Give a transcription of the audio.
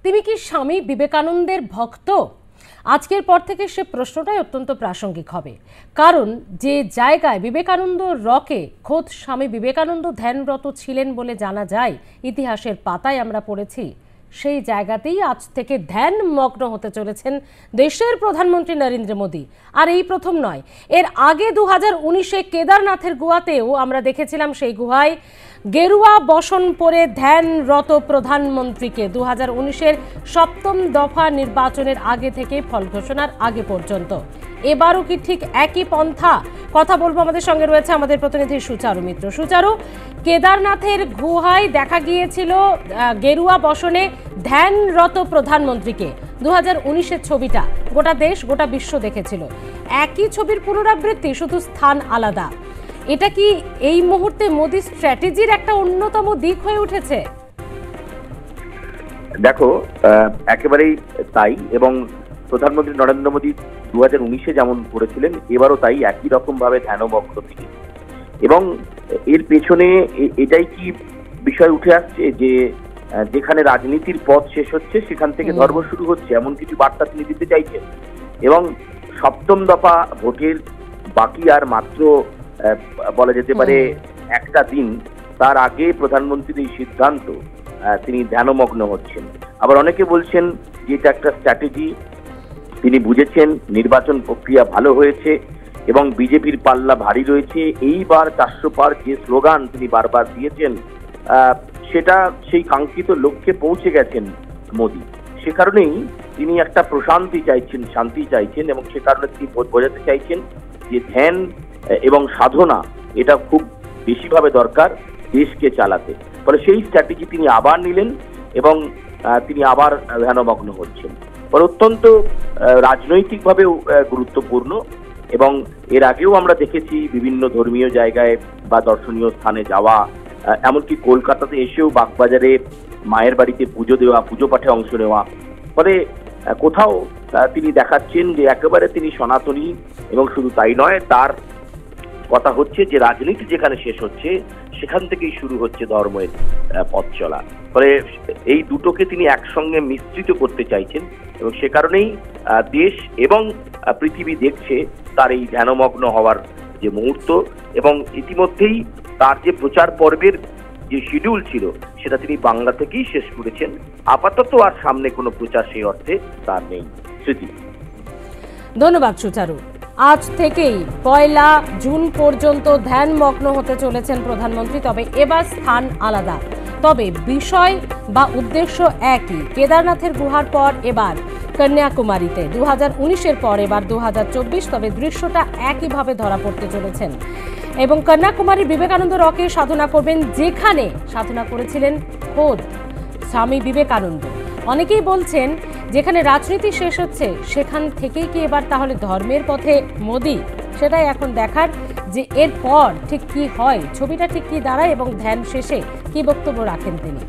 তিনি কি স্বামী বিবেকানন্দের ভক্ত? আজকের পর থেকে সে প্রশ্নটাই অত্যন্ত প্রাসঙ্গিক হবে, কারণ যে জায়গায় বিবেকানন্দ রকে খোদ স্বামী বিবেকানন্দ ধ্যানরত ছিলেন বলে জানা যায়, ইতিহাসের পাতায় আমরা পড়েছি, সেই জায়গাতেই আজ থেকে ধ্যানমগ্ন হতে চলেছেন দেশের প্রধানমন্ত্রী নরেন্দ্র মোদী। আর এই প্রথম নয়, এর আগে 2019-এ কেদারনাথের গুহাতেও আমরা দেখেছিলাম সেই গুহায় গেরুয়া বসন পরে ধ্যানরত প্রধানমন্ত্রীকে 2019-এর সপ্তম দফা নির্বাচনের আগে থেকে ফল ঘোষণার আগে পর্যন্ত। এবারও কি ঠিক একই পন্থা? কথা বলবো, আমাদের সঙ্গে রয়েছে আমাদের প্রতিনিধি সুচারু মিত্র। সুচারু, কেদারনাথের গুহায় দেখা গিয়েছিল গেরুয়া বসনে ধ্যানরত প্রধানমন্ত্রীকে। 2019-এর ছবিটা গোটা দেশ গোটা বিশ্ব দেখেছিল। একই ছবির পুনরাবৃত্তি, শুধু স্থান আলাদা। এটা কি এই মুহূর্তে মোদি স্ট্র্যাটেজির একটা অন্যতম দিক হয়ে উঠেছে? দেখো, একেবারেই তাই। এবং প্রধানমন্ত্রী নরেন্দ্র মোদী 2019-এ যেমন করেছিলেন, এবারও তাই একই রকম ভাবে ধ্যানমগ্ন তিনি। এবং এর পেছনে এটাই কি বিষয় উঠে আসছে যে যেখানে রাজনীতির পথ শেষ হচ্ছে সেখান থেকে ধর্ম শুরু হচ্ছে, এমন কিছু বার্তা তিনি দিতে চাইছেন। এবং সপ্তম দফা ভোটের বাকি আর মাত্র বলা যেতে পারে একটা দিন, তার আগে প্রধানমন্ত্রীর এই সিদ্ধান্ত, তিনি ধ্যানমগ্ন হচ্ছেন। আবার অনেকে বলছেন যে এটা একটা স্ট্র্যাটেজি, তিনি বুঝেছেন নির্বাচন প্রক্রিয়া ভালো হয়েছে এবং বিজেপির পাল্লা ভারী রয়েছে। এইবার 400 পার যে স্লোগান তিনি বারবার দিয়েছেন, সেটা সেই কাঙ্ক্ষিত লক্ষ্যে পৌঁছে গেছেন মোদী। সে কারণেই তিনি একটা প্রশান্তি চাইছেন, শান্তি চাইছেন, এবং সে কারণে তিনি বোঝাতে চাইছেন যে ধ্যান এবং সাধনা এটা খুব বেশিভাবে দরকার দেশকে চালাতে। ফলে সেই স্ট্র্যাটেজি তিনি আবার নিলেন এবং তিনি আবার ধ্যানমগ্ন হচ্ছেন। ফলে অত্যন্ত রাজনৈতিকভাবেও গুরুত্বপূর্ণ। এবং এর আগেও আমরা দেখেছি বিভিন্ন ধর্মীয় জায়গায় বা দর্শনীয় স্থানে যাওয়া, এমনকি কলকাতাতে এসেও বাগবাজারে মায়ের বাড়িতে পুজো দেওয়া, পুজো পাঠে অংশ নেওয়া। ফলে কোথাও তিনি দেখাচ্ছেন যে একেবারে তিনি সনাতনী। এবং শুধু তাই নয়, তার কথা হচ্ছে যে রাজনীতি যেখানে শেষ হচ্ছে সেখান থেকেই শুরু হচ্ছে ধর্মের পথ চলা। ফলে এই দুটোকে তিনি একসঙ্গে মিশ্রিত করতে চাইছেন, এবং সে কারণেই দেশ এবং পৃথিবী দেখছে তার এই ধ্যানমগ্ন হওয়ার যে মুহূর্ত। এবং ইতিমধ্যেই তার যে প্রচার পর্বের যে শিডিউল ছিল সেটা তিনি বাংলা থেকেই শেষ করেছেন। আপাতত আর সামনে কোনো প্রচার সেই অর্থে তার নেই। স্মৃতি, ধন্যবাদ সুচারু। আজ থেকেই 1 জুন পর্যন্ত ধ্যানমগ্ন হতে চলেছেন প্রধানমন্ত্রী, তবে এবার স্থান আলাদা, তবে বিষয় বা উদ্দেশ্য একই। কেদারনাথের গুহার পর এবার কন্যাকুমারীতে, 2019-এর পর এবার 2024, তবে দৃশ্যটা একইভাবে ধরা পড়তে চলেছেন। এবং কন্যাকুমারী বিবেকানন্দ রকে সাধনা করবেন, যেখানে সাধনা করেছিলেন খোদ স্বামী বিবেকানন্দ। অনেকেই বলছেন যেখানে রাজনীতি শেষ হচ্ছে সেখান থেকেই কি এবার তাহলে ধর্মের পথে মোদী? সেটাই এখন দেখার যে এরপর ঠিক কি হয়, ছবিটা ঠিক কি দাঁড়ায় এবং ধ্যান শেষে কি বক্তব্য রাখেন তিনি।